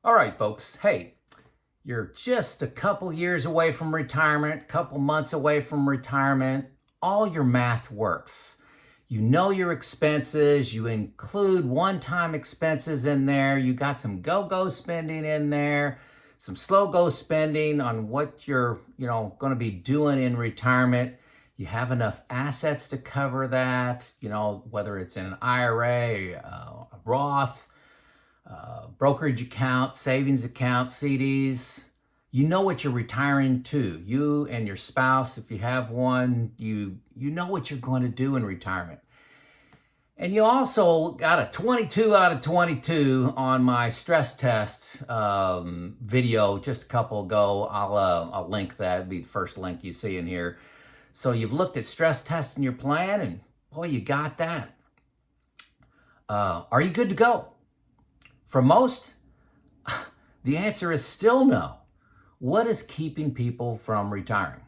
All right, folks. Hey, you're just a couple years away from retirement, couple months away from retirement. All your math works. You know your expenses, you include one-time expenses in there, you got some go-go spending in there, some slow-go spending on what you're, going to be doing in retirement. You have enough assets to cover that, whether it's in an IRA, a Roth, brokerage account, savings account, CDs. You know what you're retiring to. You and your spouse, if you have one, you know what you're going to do in retirement. And you also got a 22 out of 22 on my stress test video just a couple ago. I'll link that. It'll be the first link you see in here. So you've looked at stress testing your plan, and boy, you got that. Are you good to go? For most, the answer is still no. What is keeping people from retiring?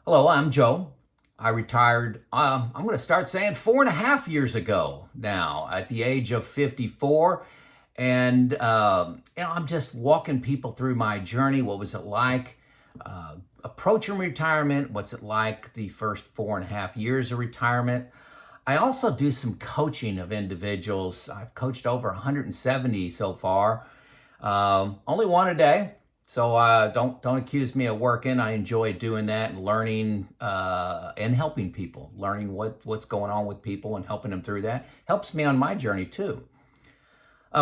Hello, I'm Joe. I retired, I'm going to start saying 4.5 years ago now at the age of 54. And, I'm just walking people through my journey. What was it like approaching retirement? What's it like the first 4.5 years of retirement? I also do some coaching of individuals. I've coached over 170 so far. Only one a day, so don't accuse me of working. I enjoy doing that and learning and helping people, learning what's going on with people and helping them through that. Helps me on my journey too.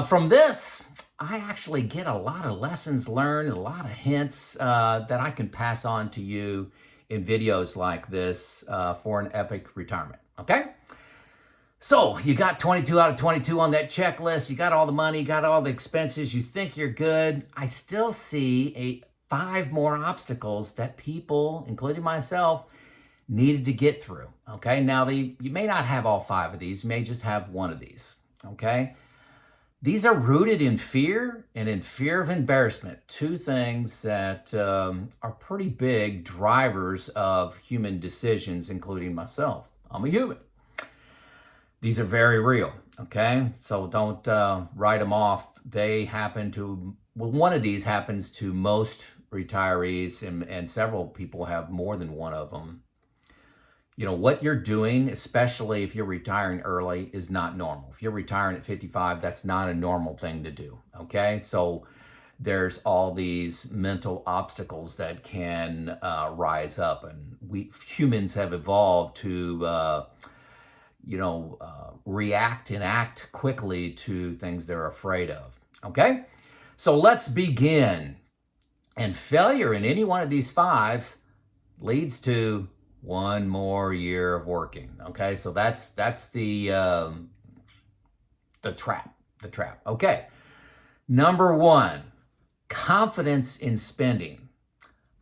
From this, I actually get a lot of lessons learned, a lot of hints that I can pass on to you in videos like this for an epic retirement. Okay? So you got 22 out of 22 on that checklist. You got all the money, got all the expenses. You think you're good. I still see 5 more obstacles that people, including myself, needed to get through. Okay, now you may not have all 5 of these. You may just have one of these. Okay, these are rooted in fear and in fear of embarrassment. 2 things that are pretty big drivers of human decisions, including myself. I'm a human. These are very real, okay? So don't write them off. They happen to, well, one of these happens to most retirees, and several people have more than one of them. What you're doing, especially if you're retiring early, is not normal. If you're retiring at 55, that's not a normal thing to do, okay? So there's all these mental obstacles that can rise up, and we humans have evolved to react and act quickly to things they're afraid of. Okay? So let's begin. And failure in any one of these 5 leads to one more year of working. Okay? So that's the trap. The trap. Okay. Number 1, confidence in spending.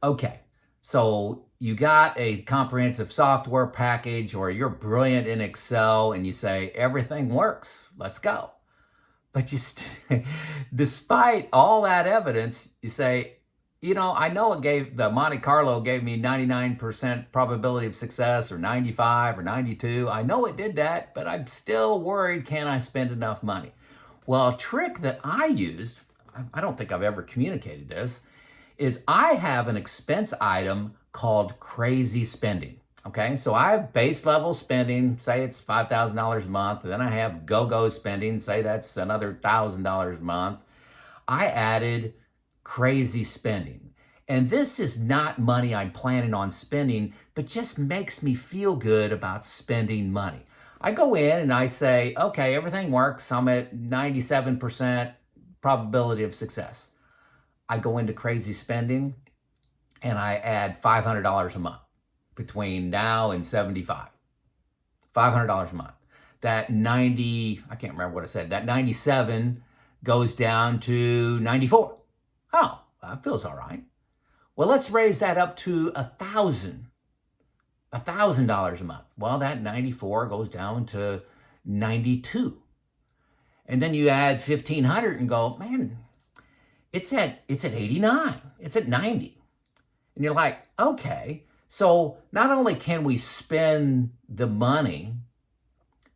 Okay. So you got a comprehensive software package, or you're brilliant in Excel and you say, everything works, let's go. But despite all that evidence, you say, I know the Monte Carlo gave me 99% probability of success, or 95 or 92. I know it did that, but I'm still worried, can I spend enough money? Well, a trick that I used, I don't think I've ever communicated this, is I have an expense item called crazy spending. Okay, so I have base level spending, say it's $5,000 a month. Then I have go-go spending, say that's another $1,000 a month. I added crazy spending. And this is not money I'm planning on spending, but just makes me feel good about spending money. I go in and I say, okay, everything works. I'm at 97% probability of success. I go into crazy spending and I add $500 a month between now and 75. $500 a month. That 90, I can't remember what I said, that 97 goes down to 94. Oh, that feels all right. Well, let's raise that up to $1,000 a month. Well, that 94 goes down to 92. And then you add 1,500 and go, man, it's at 89, it's at 90. And you're like, okay, so not only can we spend the money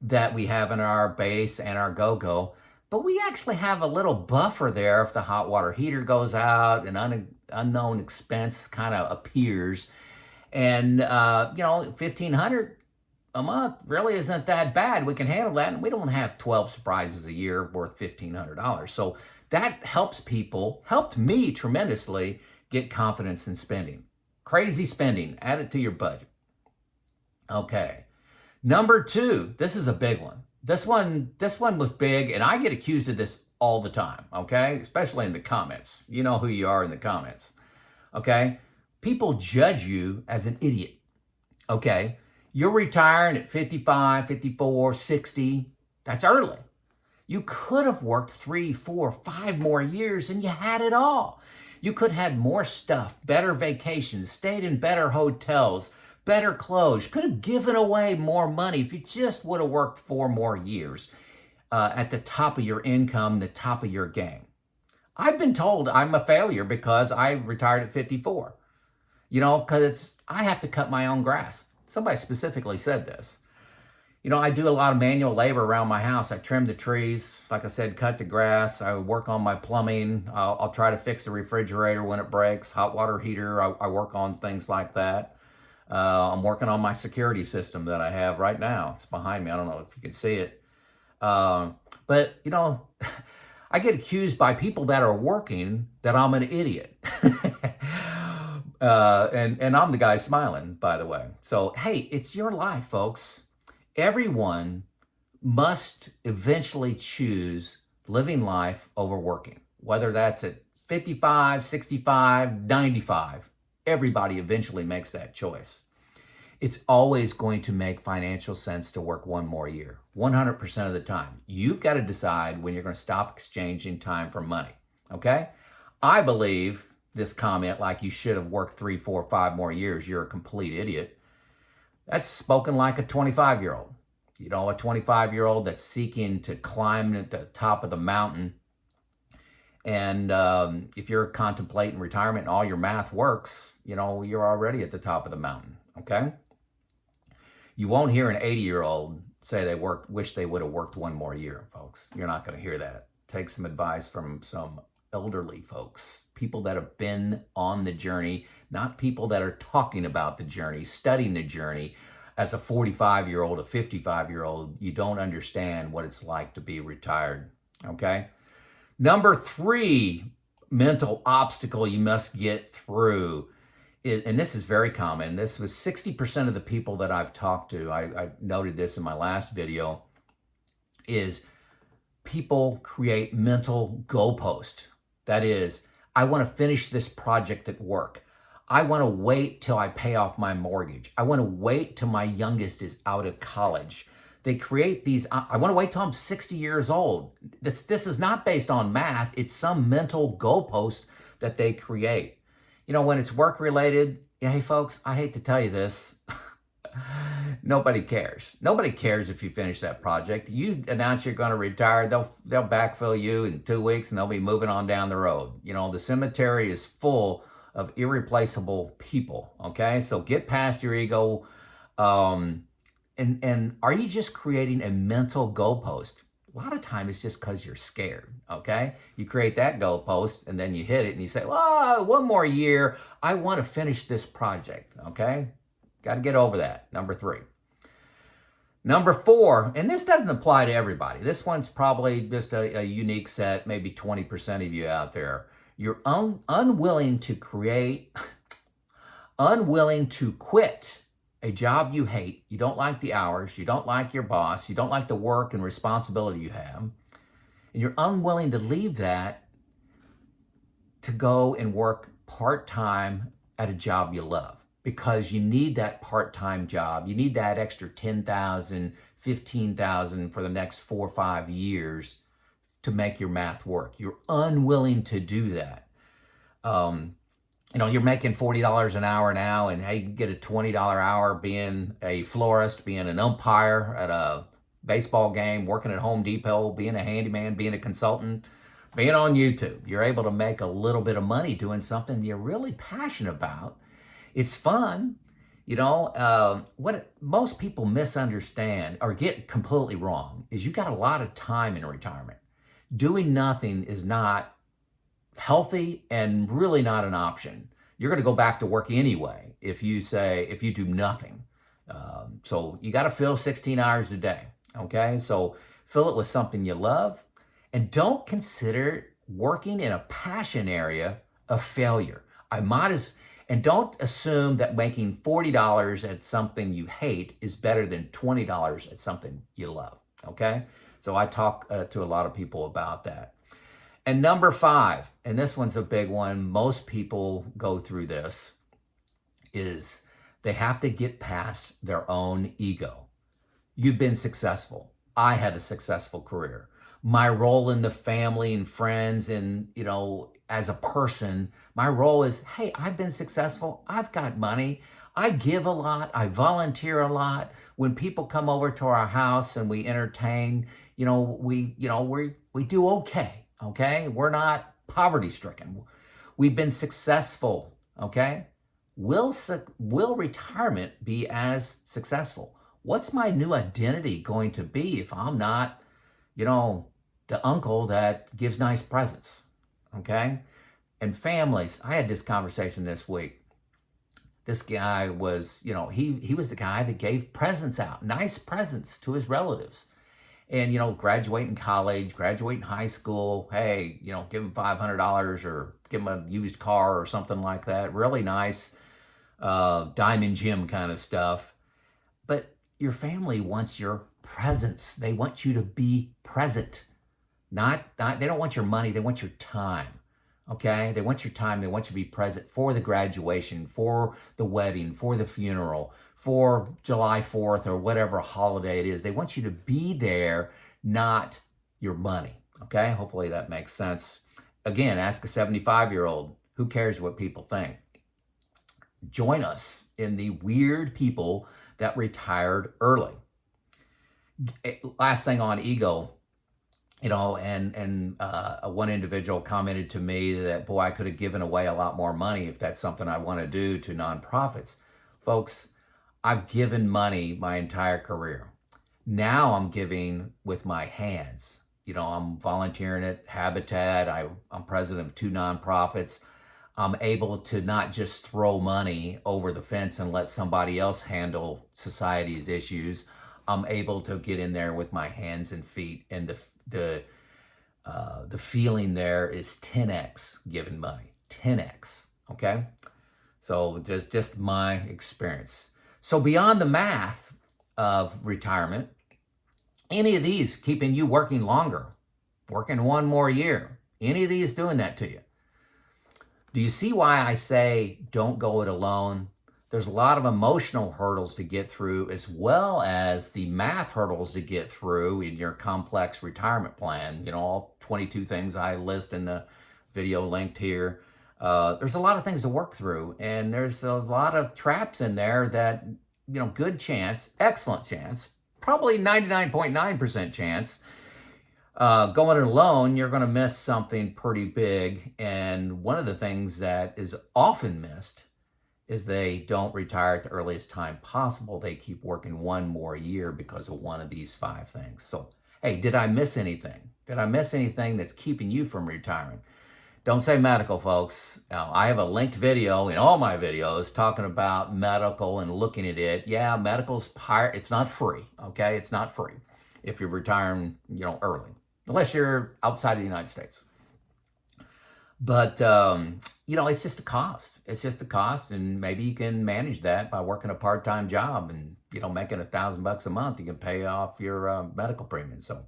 that we have in our base and our go-go, but we actually have a little buffer there if the hot water heater goes out, an unknown expense kind of appears. And, 1500 a month really isn't that bad. We can handle that. And we don't have 12 surprises a year worth $1,500. So that helped me tremendously get confidence in spending. Crazy spending, add it to your budget. Okay. Number two, this is a big one. This one was big, and I get accused of this all the time, okay? Especially in the comments. You know who you are in the comments, okay? People judge you as an idiot, okay? You're retiring at 55, 54, 60. That's early. You could have worked 3, 4, 5 more years and you had it all. You could have had more stuff, better vacations, stayed in better hotels, better clothes, could have given away more money if you just would have worked 4 more years at the top of your income, the top of your game. I've been told I'm a failure because I retired at 54. Because I have to cut my own grass. Somebody specifically said this. I do a lot of manual labor around my house. I trim the trees, like I said, cut the grass. I work on my plumbing. I'll try to fix the refrigerator when it breaks, hot water heater. I work on things like that. I'm working on my security system that I have right now. It's behind me. I don't know if you can see it. But I get accused by people that are working that I'm an idiot. And I'm the guy smiling, by the way. So, hey, it's your life, folks. Everyone must eventually choose living life over working, whether that's at 55, 65, 95. Everybody eventually makes that choice. It's always going to make financial sense to work one more year, 100% of the time. You've got to decide when you're going to stop exchanging time for money, okay? I believe this comment, like you should have worked 3, 4, 5 more years, you're a complete idiot. That's spoken like a 25-year-old. A 25-year-old that's seeking to climb at the top of the mountain. And if you're contemplating retirement and all your math works, you're already at the top of the mountain, okay? You won't hear an 80-year-old say they wish they would have worked 1 more year, folks. You're not going to hear that. Take some advice from some elderly folks, people that have been on the journey, not people that are talking about the journey, studying the journey. As a 45-year-old, a 55-year-old, you don't understand what it's like to be retired, okay? Number 3 mental obstacle you must get through, and this is very common. This was 60% of the people that I've talked to, I noted this in my last video, is people create mental goalposts. That is, I want to finish this project at work. I want to wait till I pay off my mortgage. I want to wait till my youngest is out of college. They create these, I want to wait till I'm 60 years old. This is not based on math. It's some mental goalpost that they create. When it's work related, hey folks, I hate to tell you this. Nobody cares. Nobody cares if you finish that project. You announce you're going to retire, they'll backfill you in 2 weeks and they'll be moving on down the road. The cemetery is full of irreplaceable people, okay? So get past your ego. And are you just creating a mental goalpost? A lot of time it's just because you're scared, okay? You create that goalpost and then you hit it and you say, well, 1 more year, I want to finish this project, okay? Got to get over that, number 3. Number 4, and this doesn't apply to everybody. This one's probably just a unique set, maybe 20% of you out there. You're unwilling to quit a job you hate. You don't like the hours. You don't like your boss. You don't like the work and responsibility you have. And you're unwilling to leave that to go and work part-time at a job you love because you need that part-time job. You need that extra $10,000, $15,000 for the next 4 or 5 years to make your math work. You're unwilling to do that. You're making $40 an hour now, and hey, you get a $20 hour being a florist, being an umpire at a baseball game, working at Home Depot, being a handyman, being a consultant, being on YouTube. You're able to make a little bit of money doing something you're really passionate about. It's fun. What most people misunderstand or get completely wrong is you got a lot of time in retirement. Doing nothing is not healthy and really not an option. You're going to go back to work anyway if you do nothing. So you got to fill 16 hours a day. Okay. So fill it with something you love, and don't consider working in a passion area a failure. And don't assume that making $40 at something you hate is better than $20 at something you love. Okay. So I talk to a lot of people about that. And number 5, and this one's a big one, most people go through this, is they have to get past their own ego. You've been successful. I had a successful career. My role in the family and friends and, as a person, my role is, hey, I've been successful. I've got money. I give a lot. I volunteer a lot. When people come over to our house and we entertain, we do okay. Okay. We're not poverty stricken. We've been successful. Okay. Will retirement be as successful? What's my new identity going to be if I'm not, the uncle that gives nice presents? Okay. And families, I had this conversation this week. This guy was, he was the guy that gave presents out, nice presents to his relatives. And, graduating college, graduating high school, hey, give him $500 or give him a used car or something like that. Really nice, diamond gem kind of stuff. But your family wants your presence. They want you to be present. Not they don't want your money, they want your time. Okay? They want your time, they want you to be present for the graduation, for the wedding, for the funeral, for July 4th or whatever holiday it is. They want you to be there, not your money. Okay? Hopefully that makes sense. Again, ask a 75-year-old, who cares what people think? Join us in the weird people that retired early. Last thing on ego, and one individual commented to me that, boy, I could have given away a lot more money if that's something I want to do to nonprofits. Folks, I've given money my entire career. Now I'm giving with my hands. I'm volunteering at Habitat. I'm president of 2 nonprofits. I'm able to not just throw money over the fence and let somebody else handle society's issues. I'm able to get in there with my hands and feet, and the feeling there is 10x giving money, 10x. Okay, so just my experience. So beyond the math of retirement, any of these keeping you working longer, working one more year, any of these doing that to you? Do you see why I say don't go it alone? There's a lot of emotional hurdles to get through, as well as the math hurdles to get through in your complex retirement plan. All 22 things I list in the video linked here. There's a lot of things to work through, and there's a lot of traps in there that, good chance, excellent chance, probably 99.9% chance, going it alone, you're going to miss something pretty big. And one of the things that is often missed is they don't retire at the earliest time possible. They keep working one more year because of one of these 5 things. So, hey, did I miss anything? Did I miss anything that's keeping you from retiring? Don't say medical, folks. Now, I have a linked video in all my videos talking about medical and looking at it. Yeah, medical's it's not free, okay? It's not free if you're retiring, early, unless you're outside of the United States. But, it's just a cost. It's just a cost, and maybe you can manage that by working a part-time job and, making $1,000 a month. You can pay off your medical premium. So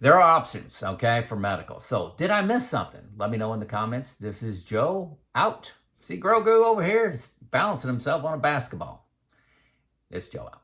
there are options, okay, for medical. So did I miss something? Let me know in the comments. This is Joe out. See Grogu over here balancing himself on a basketball. It's Joe out.